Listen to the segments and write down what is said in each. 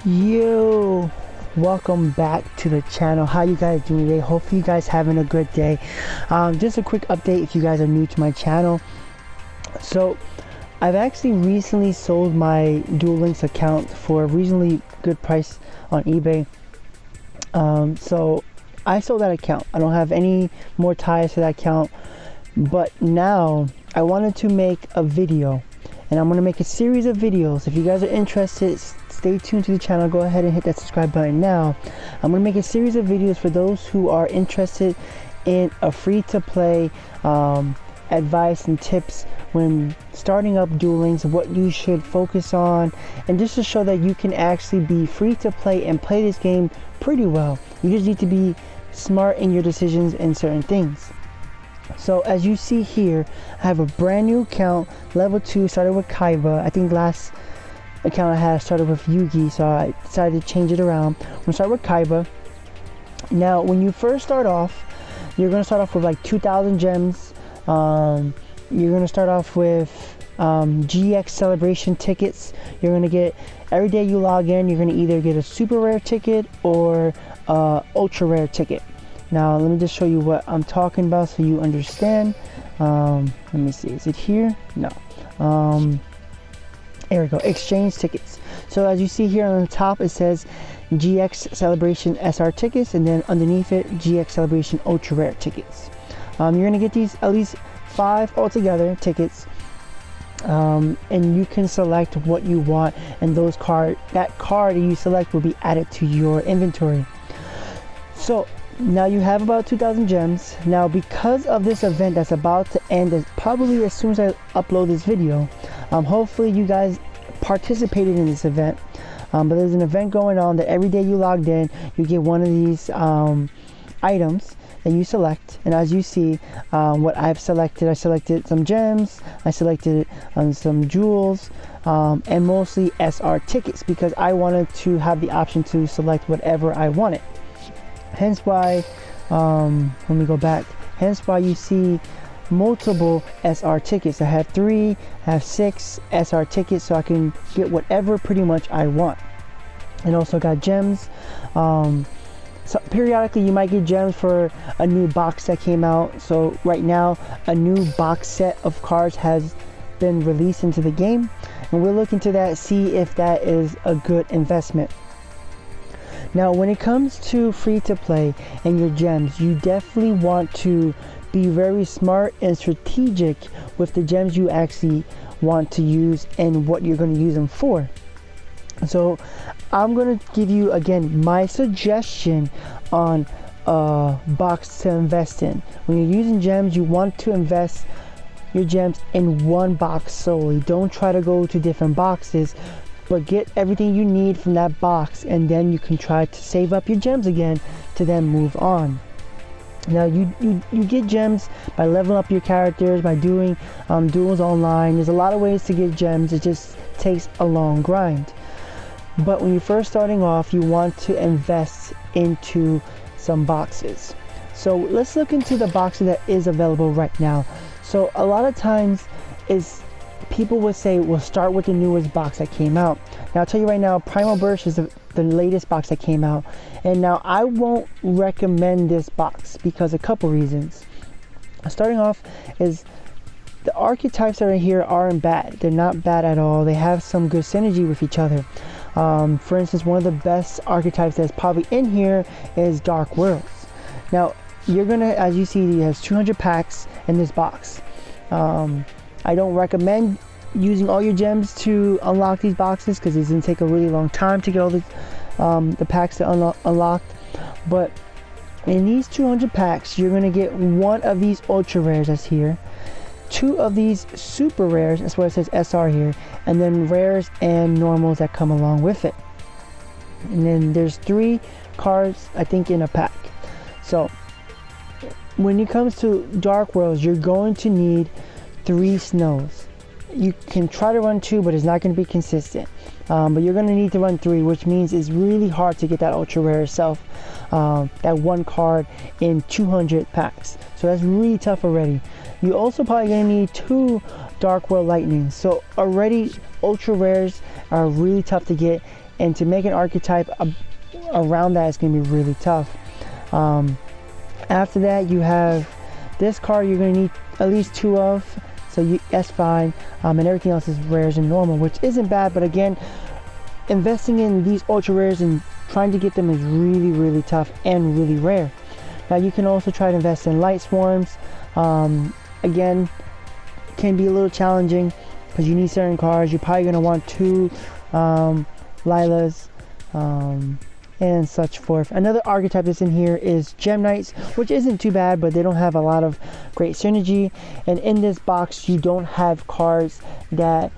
Yo, welcome back to the channel. How you guys doing today? Hopefully you guys having a good day. Just a quick update if you guys are new to my channel. So I've actually recently sold my Duel Links account for a reasonably good price on eBay. So I sold that account. I don't have any more ties to that account, but now I wanted to make a video, and I'm going to make a series of videos. If you guys are interested, stay tuned to the channel. Go ahead and hit that subscribe button now. I'm going to make a series of videos for those who are interested in a free-to-play advice and tips when starting up Duel Links, what you should focus on, and just to show that you can actually be free to play and play this game pretty well. You just need to be smart in your decisions in certain things. So as you see here, I have a brand new account, level 2, started with Kaiba. I think last account I had started with Yugi, so I decided to change it around. I'm gonna start with Kaiba. Now when you first start off, you're gonna start off with like 2,000 gems. You're gonna start off with GX celebration tickets. You're gonna get, every day you log in, you're gonna either get a super rare ticket or ultra rare ticket. Now let me just show you what I'm talking about so you understand. Let me see, is it here? No. There we go, exchange tickets. So as you see here on the top, it says GX celebration SR tickets, and then underneath it, GX celebration ultra rare tickets. You're gonna get these at least 5 altogether tickets, and you can select what you want, and that card you select will be added to your inventory. So now you have about 2,000 gems. Now because of this event that's about to end, probably as soon as I upload this video, hopefully you guys participated in this event, but there's an event going on that every day you logged in, you get one of these items that you select. And as you see, what I've selected, I selected some gems, I selected some jewels, and mostly SR tickets, because I wanted to have the option to select whatever I wanted. Hence why, let me go back, hence why you see multiple SR tickets. I have 3, I have 6 SR tickets, so I can get whatever pretty much I want. And also got gems. So periodically you might get gems for a new box that came out. So right now a new box set of cards has been released into the game, and we'll look into that, see if that is a good investment. Now when it comes to free to play and your gems, you definitely want to be very smart and strategic with the gems you actually want to use and what you're going to use them for. So I'm going to give you again my suggestion on a box to invest in. When you're using gems, you want to invest your gems in one box solely. Don't try to go to different boxes, but get everything you need from that box, and then you can try to save up your gems again to then move on. Now you get gems by leveling up your characters, by doing duels online. There's a lot of ways to get gems. It just takes a long grind. But when you're first starting off, you want to invest into some boxes. So let's look into the boxes that is available right now. So a lot of times people would say, we'll start with the newest box that came out. Now I'll tell you right now, Primal Burst is the latest box that came out. And now I won't recommend this box because a couple reasons. Starting off is the archetypes that are here aren't bad. They're not bad at all. They have some good synergy with each other. For instance, one of the best archetypes that's probably in here is Dark Worlds. Now you're gonna, as you see, it has 200 packs in this box. I don't recommend using all your gems to unlock these boxes because it's gonna take a really long time to get all the packs to unlock. But in these 200 packs, you're gonna get one of these ultra rares that's here, 2 of these super rares, that's why it says SR here, and then rares and normals that come along with it. And then there's 3 cards, I think, in a pack. So when it comes to Dark Worlds, you're going to need 3 snows. You can try to run 2, but it's not going to be consistent. But you're going to need to run 3, which means it's really hard to get that ultra rare itself, that 1 card in 200 packs. So that's really tough already. You also probably going to need 2 Dark World Lightnings. So already ultra rares are really tough to get. and to make an archetype around that is going to be really tough. After that, you have this card you're going to need at least 2 of, so that's fine, and everything else is rares and normal, which isn't bad, but again, investing in these ultra rares and trying to get them is really tough and really rare. Now you can also try to invest in light swarms. Again, can be a little challenging because you need certain cards. You're probably going to want 2 Lilas and such forth. Another archetype that's in here is Gem Knights, which isn't too bad, but they don't have a lot of great synergy. And in this box, you don't have cards that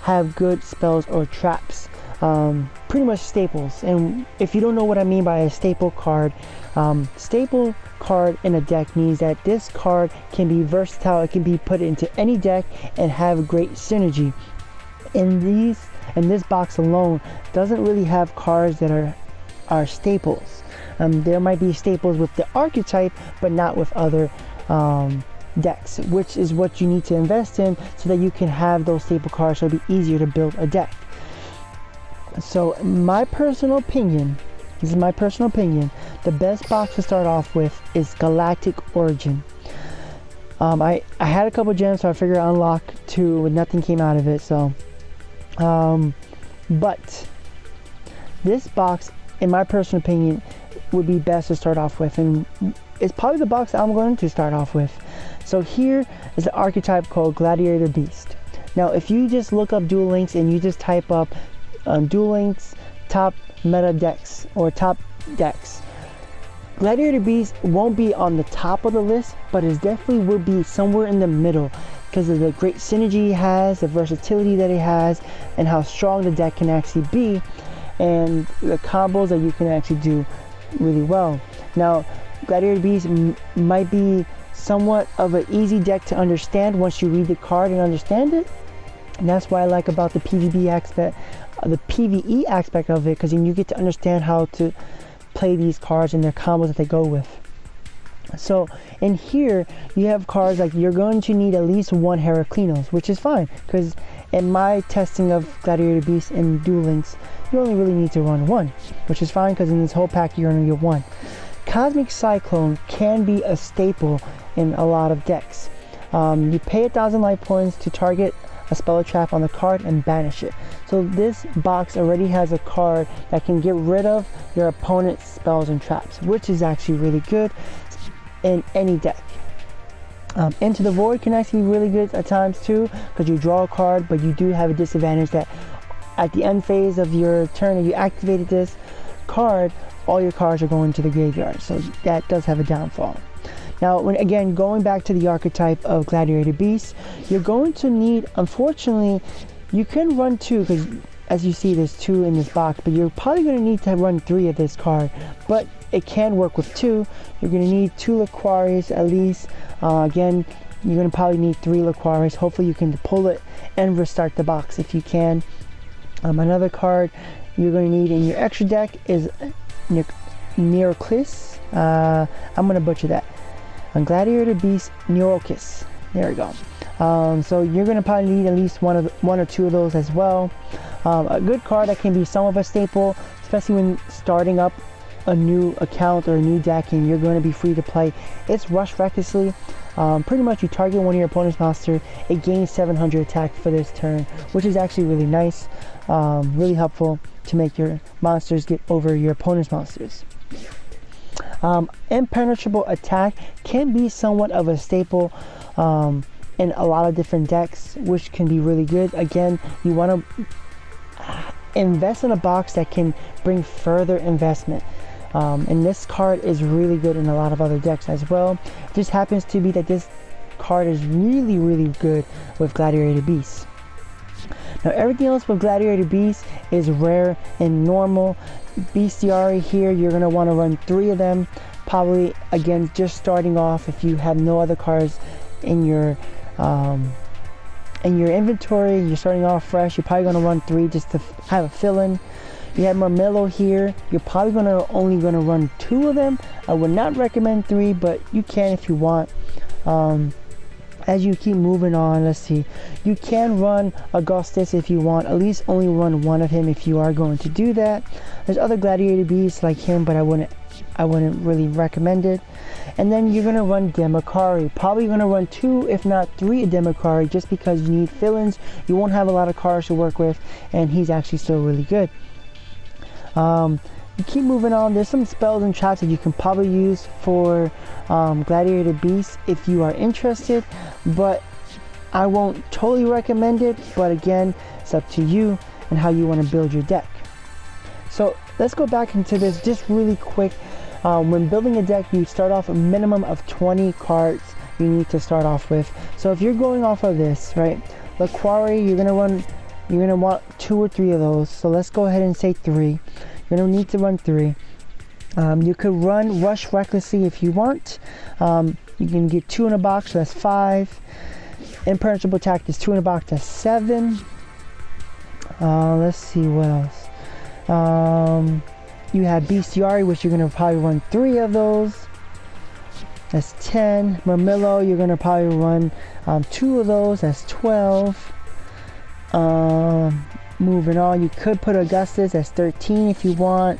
have good spells or traps. Pretty much staples. And if you don't know what I mean by a staple card in a deck means that this card can be versatile. It can be put into any deck and have great synergy. And this box alone doesn't really have cards that are staples. There might be staples with the archetype, but not with other decks, which is what you need to invest in so that you can have those staple cards so it'll be easier to build a deck. So my personal opinion, this is my personal opinion, the best box to start off with is Galactic Origin. I had a couple gems, so I figured I'd unlock 2, but nothing came out of it. So but this box, in my personal opinion, would be best to start off with, and it's probably the box I'm going to start off with. So here is an archetype called Gladiator Beast. Now if you just look up Duel Links and you just type up Duel Links top meta decks or top decks, Gladiator Beast won't be on the top of the list, but it definitely will be somewhere in the middle because of the great synergy he has, the versatility that he has, and how strong the deck can actually be, and the combos that you can actually do really well. Now Gladiator Beast might be somewhat of an easy deck to understand once you read the card and understand it, and that's what I like about the PvE aspect of it, because then you get to understand how to play these cards and their combos that they go with. So in here you have cards like you're going to need at least 1 Heraclinos, which is fine because in my testing of Gladiator Beast and Duel Links, you only really need to run 1, which is fine because in this whole pack you're going to get 1. Cosmic Cyclone can be a staple in a lot of decks. You pay 1,000 life points to target a spell or trap on the card and banish it. So this box already has a card that can get rid of your opponent's spells and traps, which is actually really good in any deck. Into the Void can actually be really good at times too, because you draw a card, but you do have a disadvantage that at the end phase of your turn, if you activated this card, all your cards are going to the graveyard. So that does have a downfall. Now, again, going back to the archetype of Gladiator Beast, you're going to need, unfortunately, you can run 2, because as you see, there's 2 in this box, but you're probably going to need to run 3 of this card, but it can work with 2. You're going to need 2 Laquaris at least. Again, you're going to probably need 3 Laquaris. Hopefully you can pull it and restart the box if you can. Another card you're going to need in your extra deck is Neuroclis. I'm going to butcher that. Gladiator Beast Neuroclis. There we go. So you're going to probably need at least one or 2 of those as well. A good card that can be some of a staple, especially when starting up a new account or a new deck and you're going to be free to play. It's Rush Recklessly. Pretty much you target one of your opponent's monster, it gains 700 attack for this turn, which is actually really nice, really helpful to make your monsters get over your opponent's monsters. Impenetrable attack can be somewhat of a staple in a lot of different decks, which can be really good. Again, you want to invest in a box that can bring further investment, and this card is really good in a lot of other decks as well. It just happens to be that this card is really good with Gladiator Beast. Now everything else with Gladiator Beast is rare and normal. Bestiary here, you're going to want to run 3 of them, probably, again, just starting off. If you have no other cards in your inventory, you're starting off fresh, you're probably going to run 3 just to have a fill-in. You have Marmelo here, you're probably only going to run 2 of them. I would not recommend 3, but you can if you want. as you keep moving on, let's see, you can run Augustus if you want. At least only run one of him if you are going to do that. There's other gladiator beasts like him, but I wouldn't really recommend it. And then you're gonna run Demakari. Probably gonna run 2 if not 3 Demakari, just because you need fill-ins. You won't have a lot of cards to work with, and he's actually still really good. You keep moving on. There's some spells and traps that you can probably use for gladiator beasts if you are interested, but I won't totally recommend it. But again, it's up to you and how you want to build your deck. So let's go back into this just really quick. When building a deck, you start off a minimum of 20 cards you need to start off with. So if you're going off of this, right, the quarry, you're gonna want 2 or 3 of those. So let's go ahead and say 3. You're gonna need to run 3. You could run Rush Recklessly if you want. You can get 2 in a box, so that's 5. Impenetrable Attack is 2 in a box, that's 7. Let's see what else. You have Bestiari, which you're gonna probably run 3 of those. That's 10. Murmillo, you're gonna probably run 2 of those. That's 12. Moving on, you could put Augustus. That's 13 if you want.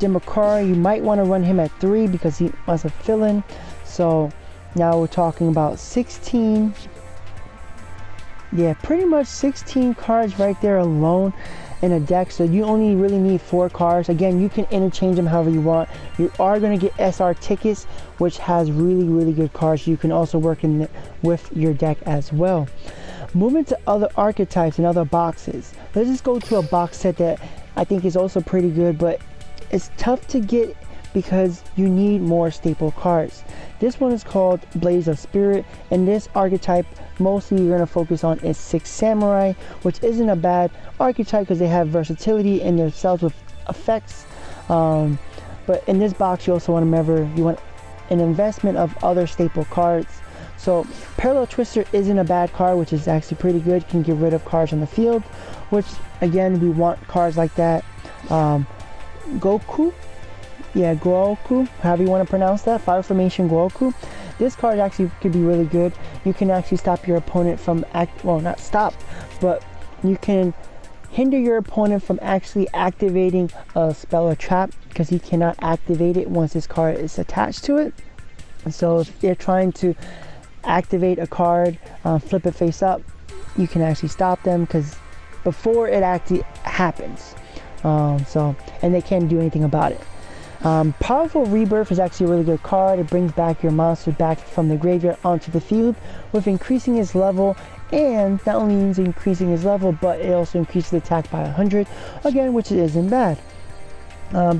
Demakari, you might want to run him at 3 because he must have fill-in. So now we're talking about 16. Yeah, pretty much 16 cards right there alone in a deck. So you only really need 4 cards. Again, you can interchange them however you want. You are going to get SR tickets, which has really good cards. You can also work in with your deck as well. Moving to other archetypes and other boxes. Let's just go to a box set that I think is also pretty good, but it's tough to get because you need more staple cards. This one is called Blaze of Spirit, and this archetype mostly you're going to focus on is 6 Samurai, which isn't a bad archetype because they have versatility in themselves with effects. But in this box you also want to remember you want an investment of other staple cards. So Parallel Twister isn't a bad card, which is actually pretty good. You can get rid of cards on the field, which again we want cards like that. Goku, however you want to pronounce that, Fire Formation Goku. This card actually could be really good. You can actually stop your opponent from not stop, but you can hinder your opponent from actually activating a spell or trap because he cannot activate it once this card is attached to it. And so if they're trying to activate a card, flip it face up, you can actually stop them because before it actually happens. And they can't do anything about it. Powerful Rebirth is actually a really good card. It brings back your monster back from the graveyard onto the field with increasing his level, and not only means increasing his level, but it also increases the attack by 100, again, which isn't bad.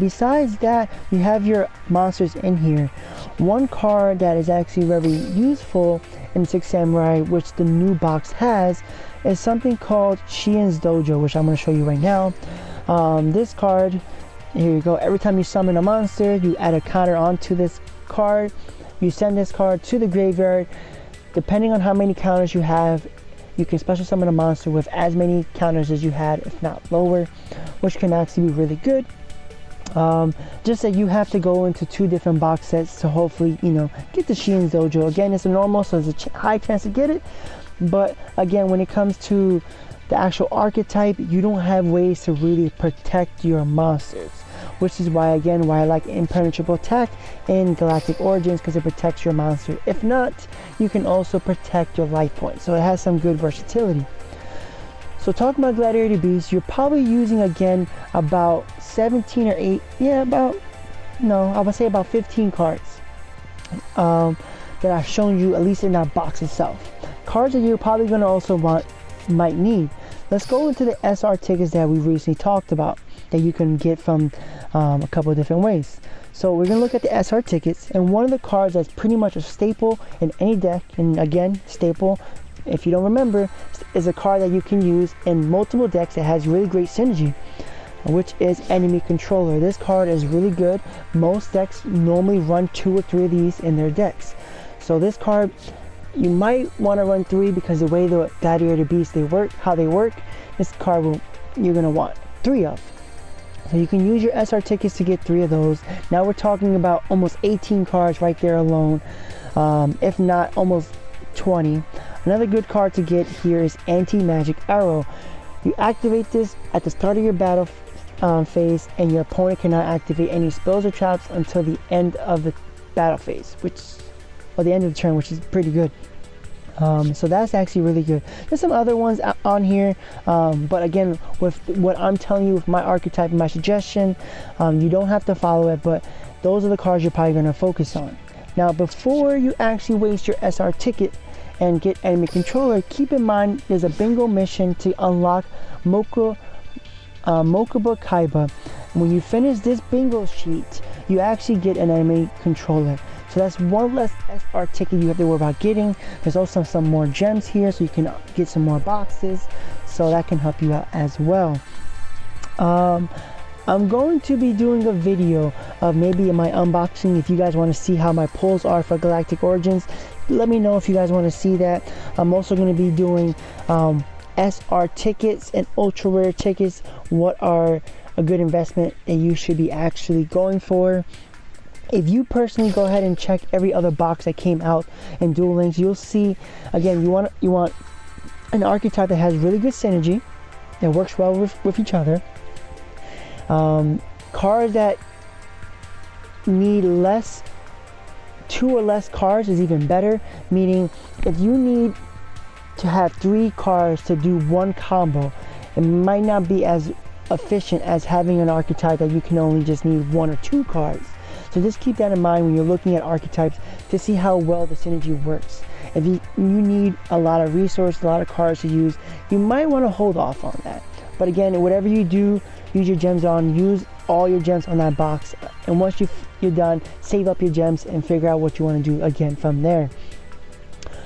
Besides that, you have your monsters in here. One card that is actually very useful in 6 Samurai, which the new box has, is something called Shien's Dojo, which I'm going to show you right now. This card, here you go, every time you summon a monster, you add a counter onto this card. You send this card to the graveyard. Depending on how many counters you have, you can special summon a monster with as many counters as you had, if not lower, which can actually be really good. Just that you have to go into 2 different box sets to hopefully, get the Shien's Dojo. Again, it's a normal, so there's a high chance to get it. But again, when it comes to the actual archetype, you don't have ways to really protect your monsters, which is why I like Impenetrable Attack in Galactic Origins, because it protects your monster. If not, you can also protect your life points, so it has some good versatility. So talking about Gladiator Beasts, you're probably using again about 17 or 8, I would say about 15 cards that I've shown you, at least in that box itself. Cards that you're probably going to also might need. Let's go into the SR tickets that we recently talked about that you can get from a couple of different ways. So we're going to look at the SR tickets, and one of the cards that's pretty much a staple in any deck, and again, staple, if you don't remember, is a card that you can use in multiple decks that has really great synergy, which is Enemy Controller. This card is really good. Most decks normally run 2 or 3 of these in their decks. So this card, you might want to run 3 because the way the Gladiator Beasts how they work, this card you're going to want 3 of. So you can use your SR tickets to get 3 of those. Now we're talking about almost 18 cards right there alone, if not almost 20. Another good card to get here is Anti-Magic Arrow. You activate this at the start of your battle phase, and your opponent cannot activate any spells or traps until the end of the battle phase, or the end of the turn, which is pretty good. So that's actually really good. There's some other ones on here, but again, with what I'm telling you with my archetype and my suggestion, you don't have to follow it, but those are the cards you're probably going to focus on. Now, before you actually waste your SR ticket and get enemy controller, keep in mind there's a bingo mission to unlock Mokuba Kaiba. When you finish this bingo sheet, you actually get an enemy controller. So that's one less SR ticket you have to worry about getting. There's also some more gems here, so you can get some more boxes. So that can help you out as well. I'm going to be doing a video of maybe my unboxing. If you guys want to see how my pulls are for Galactic Origins, let me know if you guys want to see that. I'm also going to be doing SR tickets and ultra rare tickets. What are a good investment that you should be actually going for? If you personally go ahead and check every other box that came out in Duel Links, you'll see, again, you want an archetype that has really good synergy, that works well with each other. Cards that need two or less cards is even better, meaning if you need to have 3 cards to do one combo, it might not be as efficient as having an archetype that you can only just need 1 or 2 cards. So just keep that in mind when you're looking at archetypes to see how well the synergy works. If you need a lot of resources, a lot of cards to use, you might want to hold off on that. But again, whatever you do, use your gems on, use all your gems on that box. And once you're done, save up your gems and figure out what you want to do again from there.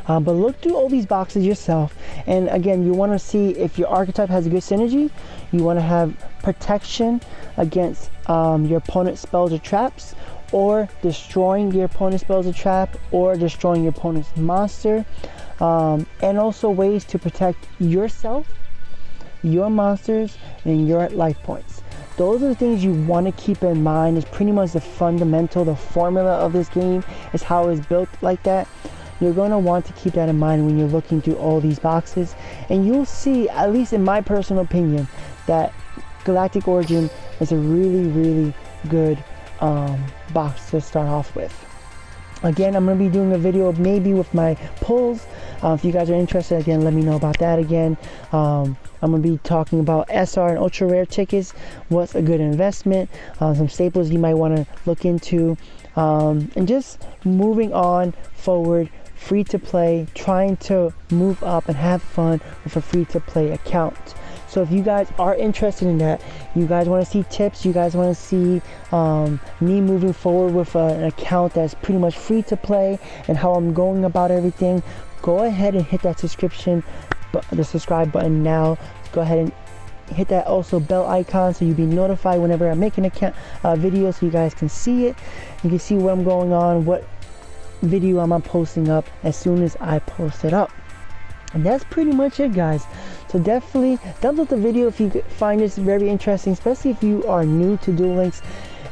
But look through all these boxes yourself. And again, you want to see if your archetype has a good synergy. You want to have protection against your opponent's spells or traps, or destroying your opponent's spells or trap, or destroying your opponent's monster, and also ways to protect yourself, your monsters, and your life points. Those are the things you want to keep in mind. It's pretty much the formula of this game is how it's built like that. You're going to want to keep that in mind when you're looking through all these boxes, and you'll see, at least in my personal opinion, that Galactic Origin is a really good box to start off with. Again, I'm going to be doing a video maybe with my pulls. If you guys are interested, again, let me know about that again. I'm going to be talking about SR and ultra rare tickets, what's a good investment, some staples you might want to look into, and just moving on forward, free to play, trying to move up and have fun with a free to play account. So if you guys are interested in that, you guys want to see tips, you guys want to see me moving forward with an account that's pretty much free to play and how I'm going about everything, go ahead and hit that the subscribe button now. Go ahead and hit that also bell icon so you'll be notified whenever I make an video, so you guys can see it. You can see what I'm going on, what video I'm posting up as soon as I post it up. And that's pretty much it, guys. So definitely thumbs up the video if you find this very interesting, especially if you are new to Duel Links.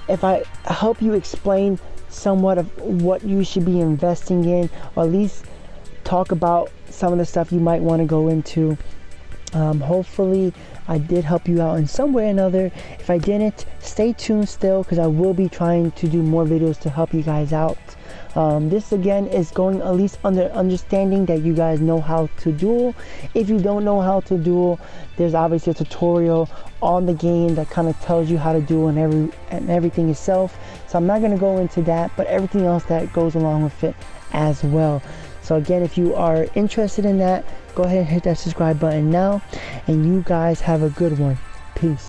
If I help you explain somewhat of what you should be investing in, or at least talk about some of the stuff you might want to go into, hopefully I did help you out in some way or another. If I didn't, stay tuned still, because I will be trying to do more videos to help you guys out. This again is going at least under understanding that you guys know how to duel. If you don't know how to duel, there's obviously a tutorial on the game that kind of tells you how to duel and everything itself. So I'm not going to go into that, but everything else that goes along with it as well. So again, if you are interested in that, go ahead and hit that subscribe button now, and you guys have a good one. Peace.